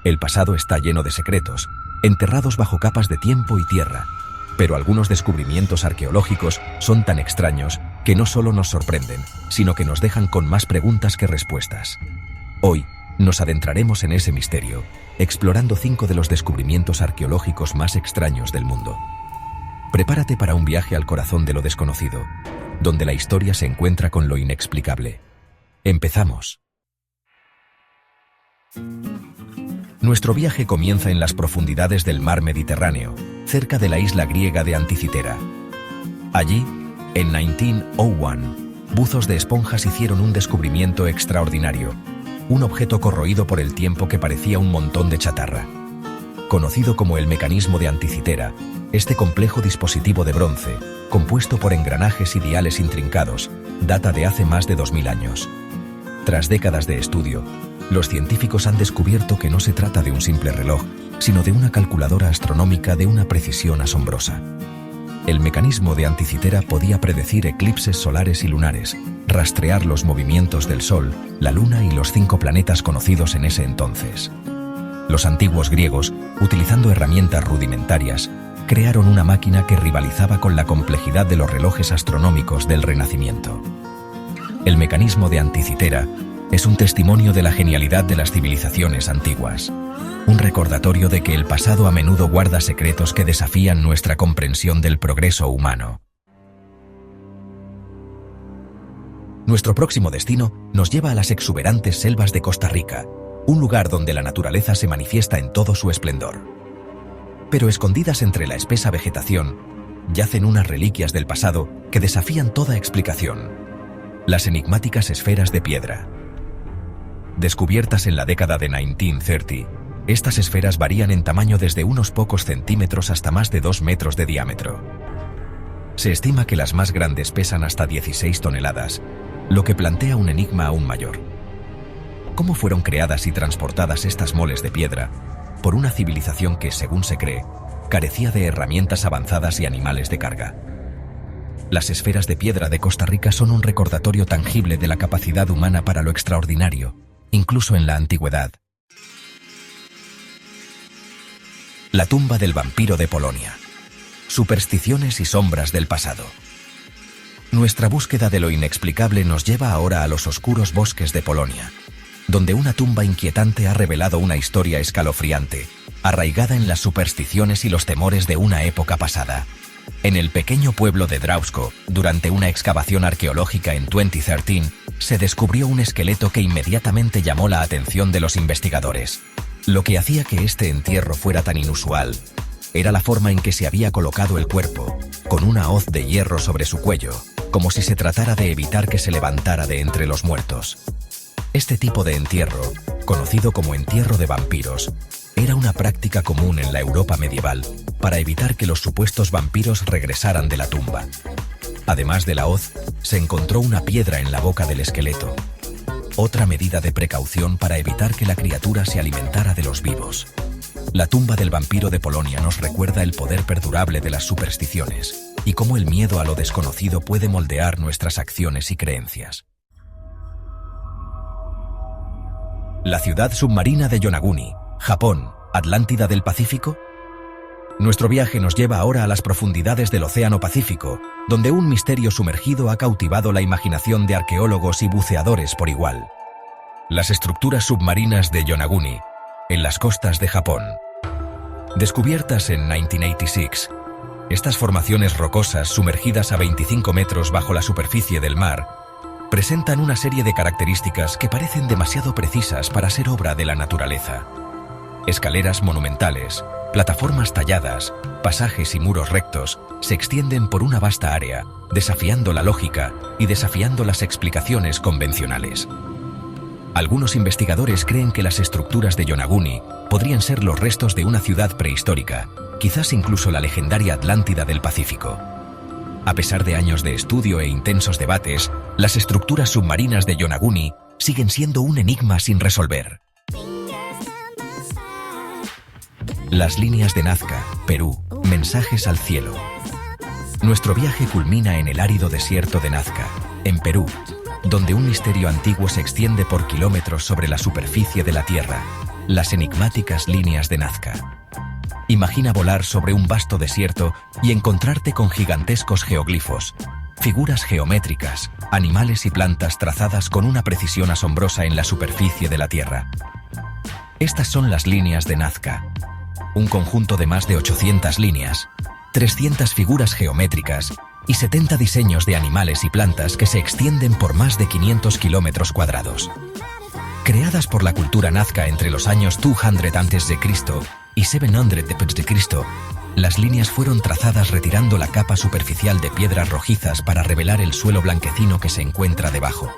El pasado está lleno de secretos, enterrados bajo capas de tiempo y tierra. Pero algunos descubrimientos arqueológicos son tan extraños que no solo nos sorprenden, sino que nos dejan con más preguntas que respuestas. Hoy nos adentraremos en ese misterio, explorando 5 de los descubrimientos arqueológicos más extraños del mundo. Prepárate para un viaje al corazón de lo desconocido, donde la historia se encuentra con lo inexplicable. ¡Empezamos! Nuestro viaje comienza en las profundidades del mar Mediterráneo, cerca de la isla griega de Anticitera. Allí, en 1901, buzos de esponjas hicieron un descubrimiento extraordinario, un objeto corroído por el tiempo que parecía un montón de chatarra. Conocido como el mecanismo de Anticitera, este complejo dispositivo de bronce, compuesto por engranajes y diales intrincados, data de hace más de 2000 años. Tras décadas de estudio, los científicos han descubierto que no se trata de un simple reloj, sino de una calculadora astronómica de una precisión asombrosa. El mecanismo de Anticitera podía predecir eclipses solares y lunares, rastrear los movimientos del Sol, la Luna y los 5 planetas conocidos en ese entonces. Los antiguos griegos, utilizando herramientas rudimentarias, crearon una máquina que rivalizaba con la complejidad de los relojes astronómicos del Renacimiento. El mecanismo de Anticitera es un testimonio de la genialidad de las civilizaciones antiguas, un recordatorio de que el pasado a menudo guarda secretos que desafían nuestra comprensión del progreso humano. Nuestro próximo destino nos lleva a las exuberantes selvas de Costa Rica, un lugar donde la naturaleza se manifiesta en todo su esplendor. Pero escondidas entre la espesa vegetación, yacen unas reliquias del pasado que desafían toda explicación: las enigmáticas esferas de piedra. Descubiertas en la década de 1930, estas esferas varían en tamaño desde unos pocos centímetros hasta más de 2 metros de diámetro. Se estima que las más grandes pesan hasta 16 toneladas, lo que plantea un enigma aún mayor. ¿Cómo fueron creadas y transportadas estas moles de piedra por una civilización que, según se cree, carecía de herramientas avanzadas y animales de carga? Las esferas de piedra de Costa Rica son un recordatorio tangible de la capacidad humana para lo extraordinario, incluso en la antigüedad. La tumba del vampiro de Polonia. Supersticiones y sombras del pasado. Nuestra búsqueda de lo inexplicable nos lleva ahora a los oscuros bosques de Polonia, donde una tumba inquietante ha revelado una historia escalofriante, arraigada en las supersticiones y los temores de una época pasada. En el pequeño pueblo de Drawsko, durante una excavación arqueológica en 2013, se descubrió un esqueleto que inmediatamente llamó la atención de los investigadores. Lo que hacía que este entierro fuera tan inusual era la forma en que se había colocado el cuerpo, con una hoz de hierro sobre su cuello, como si se tratara de evitar que se levantara de entre los muertos. Este tipo de entierro, conocido como entierro de vampiros, era una práctica común en la Europa medieval para evitar que los supuestos vampiros regresaran de la tumba. Además de la hoz, se encontró una piedra en la boca del esqueleto, otra medida de precaución para evitar que la criatura se alimentara de los vivos. La tumba del vampiro de Polonia nos recuerda el poder perdurable de las supersticiones y cómo el miedo a lo desconocido puede moldear nuestras acciones y creencias. La ciudad submarina de Yonaguni, Japón, Atlántida del Pacífico. Nuestro viaje nos lleva ahora a las profundidades del Océano Pacífico, donde un misterio sumergido ha cautivado la imaginación de arqueólogos y buceadores por igual. Las estructuras submarinas de Yonaguni, en las costas de Japón. Descubiertas en 1986, estas formaciones rocosas sumergidas a 25 metros bajo la superficie del mar presentan una serie de características que parecen demasiado precisas para ser obra de la naturaleza. Escaleras monumentales, plataformas talladas, pasajes y muros rectos se extienden por una vasta área, desafiando la lógica y desafiando las explicaciones convencionales. Algunos investigadores creen que las estructuras de Yonaguni podrían ser los restos de una ciudad prehistórica, quizás incluso la legendaria Atlántida del Pacífico. A pesar de años de estudio e intensos debates, las estructuras submarinas de Yonaguni siguen siendo un enigma sin resolver. Las líneas de Nazca, Perú, mensajes al cielo. Nuestro viaje culmina en el árido desierto de Nazca, en Perú, donde un misterio antiguo se extiende por kilómetros sobre la superficie de la Tierra. las enigmáticas líneas de Nazca. Imagina volar sobre un vasto desierto y encontrarte con gigantescos geoglifos, figuras geométricas, animales y plantas trazadas con una precisión asombrosa en la superficie de la Tierra. Estas son las líneas de Nazca, un conjunto de más de 800 líneas, 300 figuras geométricas y 70 diseños de animales y plantas que se extienden por más de 500 kilómetros cuadrados. Creadas por la cultura nazca entre los años 200 a.C. y 700 d.C., las líneas fueron trazadas retirando la capa superficial de piedras rojizas para revelar el suelo blanquecino que se encuentra debajo.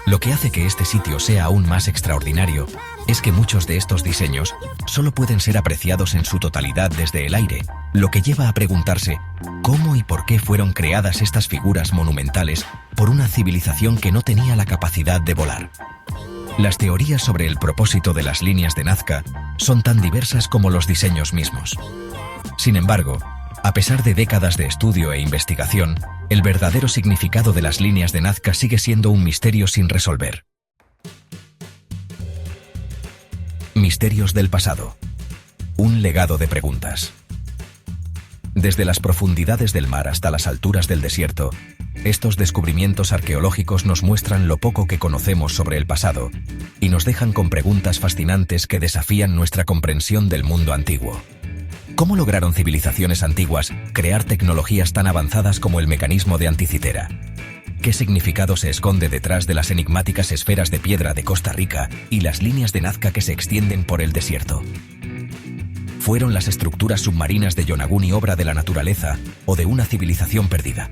Lo que hace que este sitio sea aún más extraordinario es que muchos de estos diseños solo pueden ser apreciados en su totalidad desde el aire, lo que lleva a preguntarse cómo y por qué fueron creadas estas figuras monumentales por una civilización que no tenía la capacidad de volar. Las teorías sobre el propósito de las líneas de Nazca son tan diversas como los diseños mismos. Sin embargo, a pesar de décadas de estudio e investigación, el verdadero significado de las líneas de Nazca sigue siendo un misterio sin resolver. Misterios del pasado. Un legado de preguntas. Desde las profundidades del mar hasta las alturas del desierto, estos descubrimientos arqueológicos nos muestran lo poco que conocemos sobre el pasado y nos dejan con preguntas fascinantes que desafían nuestra comprensión del mundo antiguo. ¿Cómo lograron civilizaciones antiguas crear tecnologías tan avanzadas como el mecanismo de anticitera? ¿Qué significado se esconde detrás de las enigmáticas esferas de piedra de Costa Rica y las líneas de Nazca que se extienden por el desierto? ¿Fueron las estructuras submarinas de Yonaguni obra de la naturaleza o de una civilización perdida?